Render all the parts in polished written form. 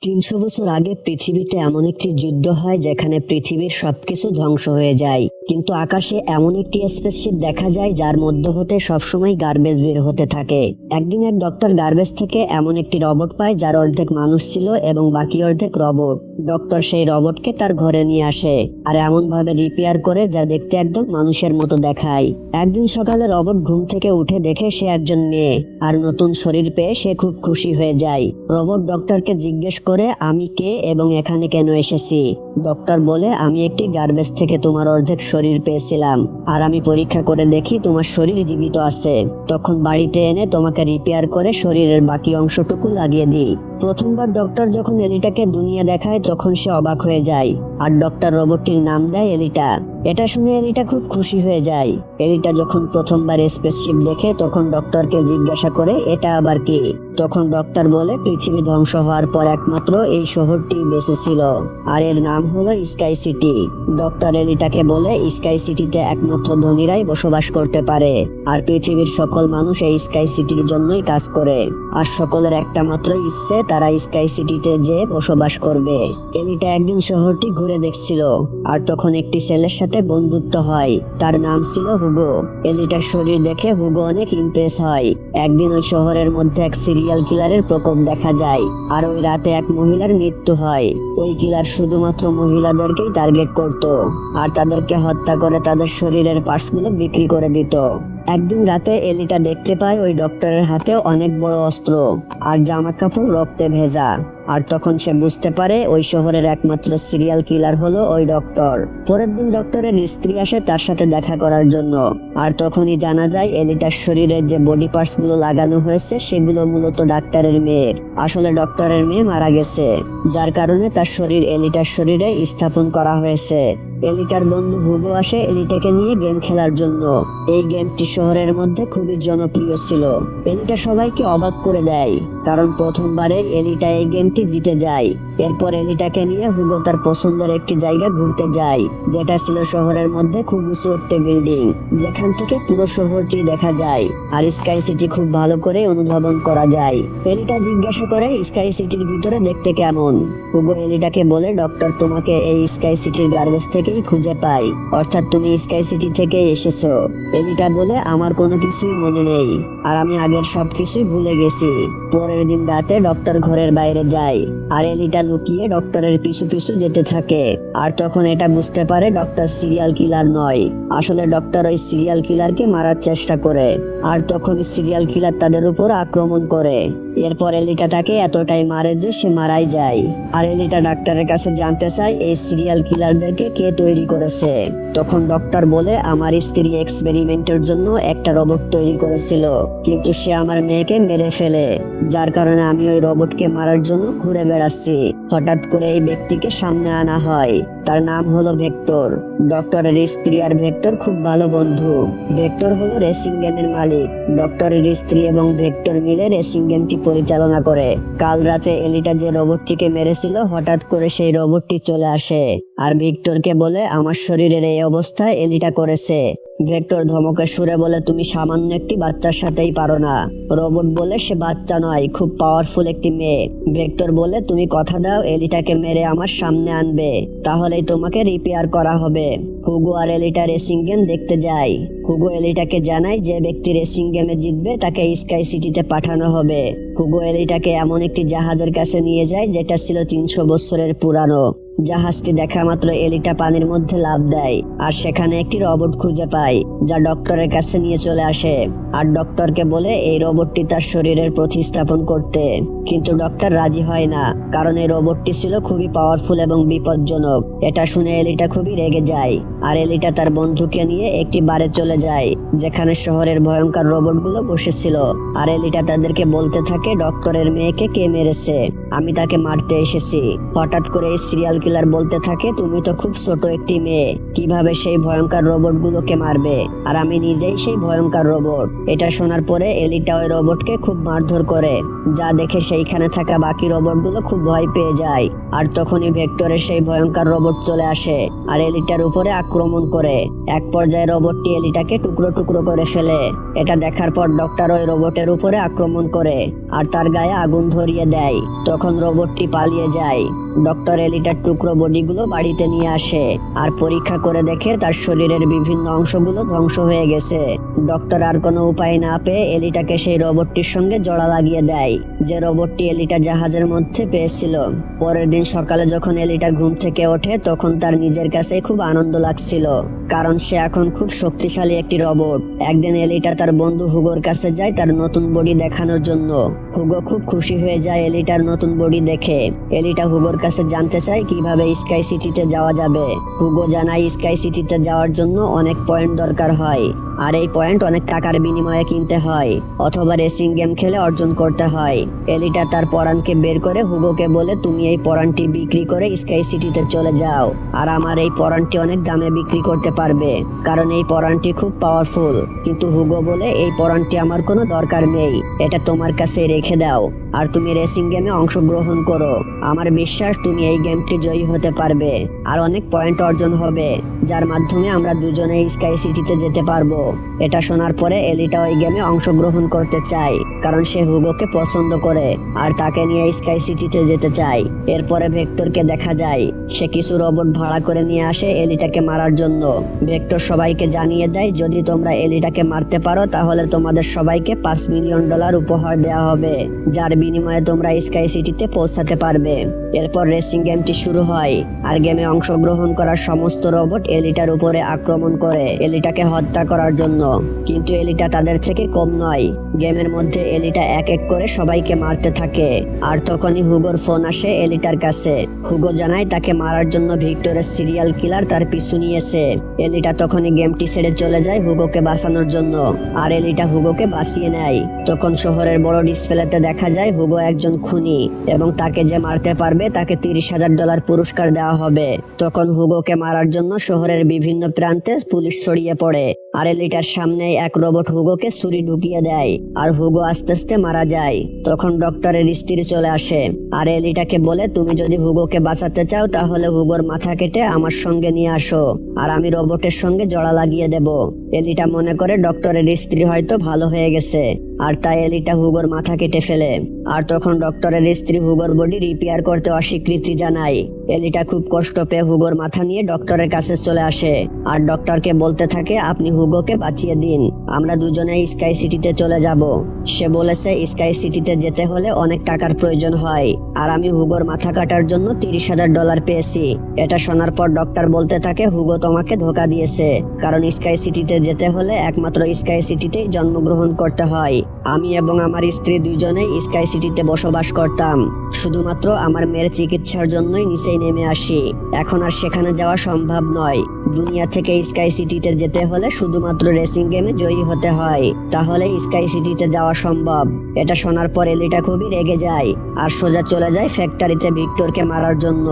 ৩০০ বছর আগে পৃথিবীতে এমন একটি যুদ্ধ হয় যেখানে পৃথিবীর সবকিছু ধ্বংস হয়ে যায়, কিন্তু আকাশে এমন একটি স্পেসশিপ দেখা যায় যার মধ্য হতে সবসময় গার্বেজ বের হতে থাকে। একদিন এক ডক্টর গার্বেজ থেকে এমন একটি রোবট পায় যার অর্ধেক মানুষ ছিল এবং বাকি অর্ধেক রোবট। ডক্টর সেই রোবটকে তার ঘরে নিয়ে আসে আর এমন ভাবে রিপেয়ার করে যা দেখতে একদম মানুষের মতো দেখায়। একদিন সকালে রোবট ঘুম থেকে উঠে দেখে সে একজন মেয়ে, আর নতুন শরীর পেয়ে সে খুব খুশি হয়ে যায়। রোবট ডক্টরকে জিজ্ঞেস করে, আমি কে এবং এখানে কেন এসেছি? ডক্টর বলে, আমি একটি গার্বেজ থেকে তোমার অর্ধেক শরীর পেয়েছিলাম, আর আমি পরীক্ষা করে দেখি তোমার শরীর জীবিত আছে। তখন বাড়িতে এনে তোমাকে রিপেয়ার করে শরীরের বাকি অংশটুকু লাগিয়ে দিই। প্রথমবার ডক্টর যখন এলিটাকে দুনিয়া দেখায় তখন সে অবাক হয়ে যায়, আর ডক্টর রোবটটির নাম দেয় এলিটা। এটা শুনে এলিটা খুব খুশি হয়ে যায়। এলিটা যখন প্রথমবার স্পেসশিপ দেখে তখন ডক্টরকে জিজ্ঞাসা করে, এটা আবার কি? তখন ডক্টর বলে, পৃথিবী ধ্বংস হওয়ার পর একমাত্র এই শহরটি বেঁচে ছিল, আর এর নাম হলো স্কাই সিটি। ডক্টর এলিটাকে বলে, স্কাই সিটিতে একমাত্র ধনীরাই বসবাস করতে পারে, আর পৃথিবীর সকল মানুষ এই স্কাই সিটির জন্যই কাজ করে, আর সকলের একটা মাত্র ইচ্ছে, তারা স্কাই সিটিতে যে বসবাস করবে। এলিটা একদিন শহরটি ঘুরে দেখছিল, আর তখন একটি ছেলের সাথে বন্ধুত্ব হয়, তার নাম ছিল হুগো। এলিটার শরীর দেখে হুগো অনেক ইমপ্রেস হয়। একদিন ওই শহরের মধ্যে এক সিরিয়াল কিলারের প্রকোপ দেখা যায়, আর ওই রাতে এক মহিলার মৃত্যু হয়। ওই কিলার শুধুমাত্র মহিলাদেরকেই টার্গেট করত, আর তাদেরকে হত্যা করে তাদের শরীরের পার্টস গুলো বিক্রি করে দিত। একদিন রাতে এলিটা দেখতে পায় ওই ডক্টরের হাতে অনেক বড় অস্ত্র, আর জামা কাপড় রক্তে ভেজা। আর তখন সে বুঝতে পারে ওই শহরের একমাত্র সিরিয়াল কিলার হলো ওই ডক্টর। পরের দিন ডক্টরের স্ত্রী আসে তার সাথে দেখা করার জন্য, আর তখনই জানা যায় এলিটার শরীরের যে বডি পার্টস গুলো লাগানো হয়েছে সেগুলো মূলত ডাক্তারের মেয়ের। আসলে ডক্টরের মেয়ে মারা গেছে, যার কারণে তার শরীর এলিটার শরীরে স্থাপন করা হয়েছে। এলিটার বন্ধু হুগো আসে এলিটাকে নিয়ে গেম খেলার জন্য। এই গেমটি শহরের মধ্যে খুবই জনপ্রিয় ছিল। এলিটা সবাইকে অবাক করে দেয়, কারণ প্রথমবারে এলিটা এই গেমটি জিতে যায়। এরপর এলিটাকে নিয়ে হুগো তার পছন্দের একটি জায়গা ঘুরতে যায়, যেটা ছিল শহরের মধ্যে খুব উঁচু একটি বিল্ডিং, যেখান থেকে পুরো শহরটি দেখা যায়, আর স্কাই সিটি খুব ভালো করে অনুধাবন করা যায়। এলিটা জিজ্ঞাসা করে, স্কাই সিটির ভিতরে দেখতে কেমন? হুগো এলিটাকে বলে, ডক্টর তোমাকে এই স্কাই সিটির গার্বেজ থেকেই খুঁজে পাই, অর্থাৎ তুমি স্কাই সিটি থেকে এসেছো। এলিটা বলে, আমার কোনো কিছুই মনে নেই, আর আমি আগের সবকিছুই ভুলে গেছি। পরের দিন রাতে ডক্টর ঘরের বাইরে যায়, আর এলিটা লুকিয়ে ডক্টরের পিছু পিছু যেতে থাকে। আর তখন এটা বুঝতে পারে ডক্টর সিরিয়াল কিলার নয়, আসলে ডক্টর ওই সিরিয়াল কিলারকে মারার চেষ্টা করে, আর তখন সিরিয়াল কিলার তাদের উপর আক্রমণ করে। এরপর এলিটা তাকে এতটাই মারে যে সে মারাই যায়। আর এলিটা ডাক্তারের কাছে জানতে চায় এই সিরিয়াল কিলারদেরকে কে তৈরি করেছে। তখন ডক্টর বলে, আমার স্ত্রী এক্সপেরিমেন্টের জন্য একটা রোবট তৈরি করেছিল, কিন্তু সে আমার মেয়েকে মেরে ফেলে, যার কারণে আমি ওই রোবটকে মারার জন্য ঘুরে বেড়াচ্ছি। হঠাৎ করে এই ব্যক্তিকে সামনে আনা হয়, তার নাম হলো ভেক্টর। ডক্টরের স্ত্রী আর ভেক্টর খুব ভালো বন্ধু। ভেক্টর হলো রেসিং গেমের মালিক। ডক্টরের স্ত্রী এবং ভেক্টর মিলে রেসিং গেমটি পরিচালনা করে। কাল রাতে এলিটা যে রোবটটিকে মেরেছিল হঠাৎ করে সেই রোবটটি চলে আসে, আর ভিক্টরকে বলে, আমার শরীরের এই অবস্থা এলিটা করেছে। ভেক্টর ধমকের সুরে বলে, তুমি সামান্য একটি বাচ্চার সাথেই পারো না। রোবট বলে, সে বাচ্চা নয়, খুব পাওয়ারফুল একটি মেয়ে। ভেক্টর বলে, তুমি কথা দাও এলিটাকে মেরে আমার সামনে আনবে, তাহলেই তোমাকে রিপেয়ার করা হবে। হুগো আর এলিটা রেসিং গেম দেখতে যায়। হুগো এলিটাকে জানায় যে ব্যক্তি রেসিং গেমে জিতবে তাকে স্কাই সিটিতে পাঠানো হবে। হুগো এলিটাকে এমন একটি জাহাজের কাছে নিয়ে যায় যেটা ছিল ৩০০ বছরের পুরানো। জাহাজটি দেখা মাত্র এলিটা পানির মধ্যে লাফ দেয়, আর সেখানে একটি রোবট খুঁজে পায়, যা ডক্টরের কাছে নিয়ে চলে আসে, আর ডক্টরকে বলে এই রোবটটি তার শরীরের প্রতিস্থাপন করতে। কিন্তু ডক্টর রাজি হয় না, কারণ এই রোবটটি ছিল খুবই পাওয়ারফুল এবং বিপজ্জনক। এটা শুনে এলিটা খুবই রেগে যায়, আর এলিটা তার বন্ধুকে নিয়ে একটি বারে চলে যায় যেখানে শহরের ভয়ঙ্কর রোবটগুলো বসেছিল। আর এলিটা তাদেরকে বলতে থাকে, ডক্টরের মেয়েকে কে মেরেছে? আমি তাকে মারতে এসেছি। হঠাৎ করে এই সিরিয়াল কিলার বলতে থাকে, তুমি তো খুব ছোট একটি মেয়ে, কিভাবে সেই ভয়ঙ্কর রোবট গুলোকে মারবে? আর আমি নিজেই সেই ভয়ঙ্কর রোবট। এটা শোনার পরে এলিটা ওই রোবটকে খুব মারধর করে, যা দেখে সেইখানে থাকা বাকি রোবট গুলো খুব ভয় পেয়ে যায়। আর তখনই ভেক্টরের সেই ভয়ঙ্কর রোবট চলে আসে আর এলিটার উপরে আক্রমণ করে। এক পর্যায়ে রোবটটি এলিটাকে টুকরো টুকরো করে ফেলে। এটা দেখার পর ডক্টর ওই রোবটের উপরে আক্রমণ করে, আর তার গায়ে আগুন ধরিয়ে দেয়। তখন রোবটটি পালিয়ে যায়। ডক্টর এলিটার টুকরো বডিগুলো বাড়িতে নিয়ে আসে আর পরীক্ষা করে দেখে তার শরীরের বিভিন্ন অংশগুলো ধ্বংস হয়ে গেছে। ডক্টর আর কোনো উপায় না পেয়ে এলিটাকে সেই রোবটটির সঙ্গে জোড়া লাগিয়ে দেয়, যে রোবটটি এলিটা জাহাজের মধ্যে পেয়েছিল। পরের দিন সকালে যখন এলিটা ঘুম থেকে ওঠে তখন তার নিজের কাছে খুব আনন্দ লাগছিল, কারণ সে এখন খুব শক্তিশালী একটি রোবট। একদিন এলিটা তার বন্ধু হুগোর কাছে যায় তার নতুন বডি দেখানোর জন্য। হুগো খুব খুশি হয়ে যায় এলিটার নতুন বডি দেখে। এলিটা হুগোর কাছে জানতে চায় কিভাবে স্কাই সিটিতে যাওয়া যাবে। হুগো জানায় স্কাই সিটিতে যাওয়ার জন্য অনেক পয়েন্ট দরকার হয়, আর এই পয়েন্ট অনেক টাকার বিনিময়ে কিনতে হয় অথবা রেসিং গেম খেলে অর্জন করতে হয়। এলিটা তার পরানকে বের করে হুগোকে বলে, তুমি এই পরানটি বিক্রি করে স্কাই সিটিতে চলে যাও, আর আমার এই পরানটি অনেক দামে বিক্রি করতে পারবে, কারণ এই পরানটি খুব পাওয়ারফুল। কিন্তু হুগো বলে, এই পরানটি আমার কোনো দরকার নেই, এটা তোমার কাছে রেখে দাও, আর তুমি রেসিং গেমে অংশগ্রহণ করো। আমার বিশ্বাস তুমি এই গেমটি জয়ী হতে পারবে, আর অনেক পয়েন্ট অর্জন হবে, যার মাধ্যমে আমরা দুজনে স্কাই সিটিতে যেতে পারবো। এটা শোনার পরে এলিটা ওই গেমে অংশগ্রহণ করতে চায়, কারণ সে হুগোকে পছন্দ করে আর তাকে নিয়ে স্কাই সিটিতে যেতে চায়। এরপরে ভেক্টরকে দেখা যায়, সে কিছু রোবট ভাড়া করে নিয়ে আসে এলিটাকে মারার জন্য। ভেক্টর সবাইকে জানিয়ে দেয়, যদি তোমরা এলিটাকে মারতে পারো তাহলে তোমাদের সবাইকে $5 মিলিয়ন উপহার দেওয়া হবে, যার বিনিময়ে তোমরা স্কাই সিটিতে পৌঁছাতে পারবে। এরপর রেসিং গেমটি শুরু হয়, আর গেমে অংশগ্রহণ করার সমস্ত রোবট এলিটার উপরে আক্রমণ করে এলিটাকে হত্যা করার জন্য। কিন্তু এলিটা তাদের থেকে কম নয়। গেমের মধ্যে এলিটা এক এক করে সবাইকে মারতে থাকে, আর তখনই হুগোর ফোন আসে এলিটার কাছে। হুগো জানায় তাকে মারার জন্য ভিক্টরের সিরিয়াল কিলার তার পিছু নিয়েছে। এলিটা তখনই গেমটি ছেড়ে চলে যায় হুগোকে বাঁচানোর জন্য, আর এলিটা হুগোকে বাঁচিয়ে নেয়। তখন শহরের বড় ডিসপ্লেতে দেখা যায় হুগো একজন খুনি, এবং তাকে যে মারতে পারবে তাকে $30,000 পুরস্কার দেওয়া হবে। তখন হুগোকে মারার জন্য শহরের বিভিন্ন প্রান্তে পুলিশ ছড়িয়ে পড়ে, আর এলিটার সামনে এক রোবট হুগোকে ছুরি ঢুকিয়ে দেয়, আর হুগো আস্তে আস্তে মারা যায়। তখন ডক্টরের স্ত্রী চলে আসে, আর এলিটাকে বলে, তুমি যদি হুগোকে বাঁচাতে চাও তাহলে হুগোর মাথা কেটে আমার সঙ্গে নিয়ে আসো, আর আমি রোবটের সঙ্গে জোড়া লাগিয়ে দেব। এলিটা মনে করে ডক্টরের স্ত্রী হয়তো ভালো হয়ে গেছে, আর তাই এলিটা হুগোর মাথা কেটে ফেলে। আর তখন ডক্টরের স্ত্রী হুগোর বডি রিপেয়ার করতে অস্বীকৃতি জানায়। এলিটা খুব কষ্ট পেয়ে হুগোর মাথা নিয়ে ডক্টরের কাছে চলে আসে, আর ডক্টরকে বলতে থাকে, আপনি হুগোকে বাঁচিয়ে দিন, আমরা দুজনে স্কাই সিটিতে চলে যাব। সে বলেছে স্কাই সিটিতে যেতে হলে অনেক টাকার প্রয়োজন হয়, আর আমি হুগোর মাথা কাটার জন্য $30,000 পেয়েছি। এটা শোনার পর ডক্টর বলতে থাকে, হুগো তোমাকে ধোকা দিয়েছে, কারণ স্কাই সিটিতে যেতে হলে একমাত্র স্কাই সিটিতেই জন্মগ্রহণ করতে হয়। আমি এবং আমার স্ত্রী দুজনেই স্কাই সিটিতে বসবাস করতাম, শুধুমাত্র আমার মেয়ের চিকিৎসার জন্যই নিচেই নেমে আসি। এখন আর সেখানে যাওয়া সম্ভব নয়। দুনিয়া থেকে স্কাই সিটিতে যেতে হলে শুধুমাত্র রেসিং গেমে জয়ী হতে হয়, তাহলে স্কাই সিটিতে যাওয়া সম্ভব। এটা শোনার পর এলিটা খুবই রেগে যায়, আর সোজা চলে যায় ফ্যাক্টরিতে ভিক্টরকে মারার জন্য।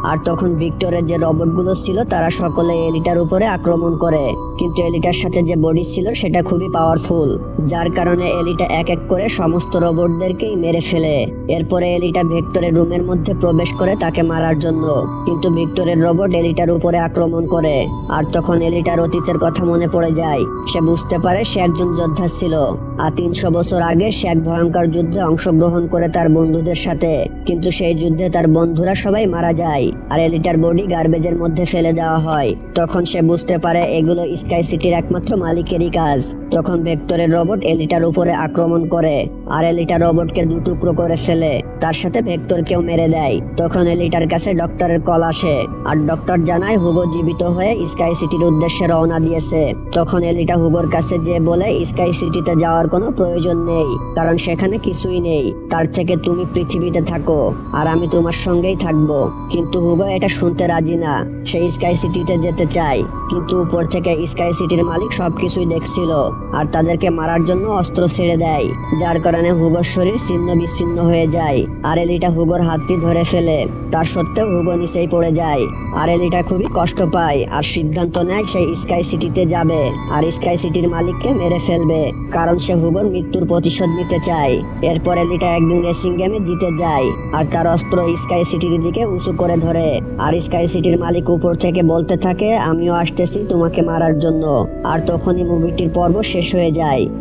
আর তখন ভিক্টরের যে রোবটগুলো ছিল তারা সকলে এলিটার উপরে আক্রমণ করে, কিন্তু এলিটার সাথে যে বডি ছিল সেটা খুবই পাওয়ারফুল, যার কারণে এলিটা এক এক করে সমস্ত রোবটদেরকেই মেরে ফেলে। এরপরে এলিটা ভিক্টরের রুমের মধ্যে প্রবেশ করে তাকে মারার জন্য, কিন্তু ভিক্টরের রোবট এলিটার উপরে আক্রমণ করে। আর তখন এলিটার অতীতের কথা মনে পড়ে যায়। সে বুঝতে পারে সে একজন যোদ্ধা ছিল, আর 300 বছর আগে সে এক ভয়ঙ্কর যুদ্ধে অংশগ্রহণ করে তার বন্ধুদের সাথে, কিন্তু সেই যুদ্ধে তার বন্ধুরা সবাই মারা যায়, আর এলিটার বডি গার্বেজের মধ্যে ফেলে দেওয়া হয়। তখন সে বুঝতে পারে এগুলো স্কাই সিটির একমাত্র মালিকেরই কাজ। তখন ভেক্টরের রোবট এলিটার উপরে আক্রমণ করে, আর এলিটা রোবটকে দুটুকরো করে ফেলে, তার সাথে ভেক্টরকেও মেরে দেয়। তখন এলিটার কাছে ডক্টরের কল আসে, আর ডক্টর জানায় হুগো জীবিত হয়ে স্কাই সিটির উদ্দেশ্যে রওনা দিয়েছে। তখন এলিটা হুগোর কাছে যে বলে, স্কাই সিটিতে যাওয়ার কোনো প্রয়োজন নেই, কারণ সেখানে কিছুই নেই, তার থেকে তুমি পৃথিবীতে থাকো, আর আমি তোমার সঙ্গেই থাকবো। কিন্তু হুগো এটা শুনতে রাজি না, সে স্কাই সিটিতে যেতে চায়, কিন্তু উপর থেকে স্কাই সিটির মালিক সবকিছুই দেখছিল, আর তাদেরকে মারার জন্য অস্ত্র ছেড়ে দেয়, যার কারণে হুগোর শরীর ছিন্ন বিচ্ছিন্ন হয়ে যায়। আর এলিটা হুগোর হাতটি ধরে ফেলে, তার সত্ত্বেও হুগো নিচেই পড়ে যায়। আর এলিটা খুবই কষ্ট পায়, আর সিদ্ধান্ত নেয় সে স্কাই সিটিতে যাবে, আর স্কাই সিটির মালিককে মেরে ফেলবে, কারণ সে হুগোর মৃত্যুর প্রতিশোধ নিতে চায়। এরপর এলিটা একদিন রেসিং গেমে জিতে যায়, আর তার অস্ত্র স্কাই সিটির দিকে উঁচু করে ধরে, আর স্কাই সিটির মালিক উপর থেকে বলতে থাকে, আমিও আসতেছি তোমাকে মারার জন্য। আর তখনই মুভিটির পর্ব শেষ হয়ে যায়।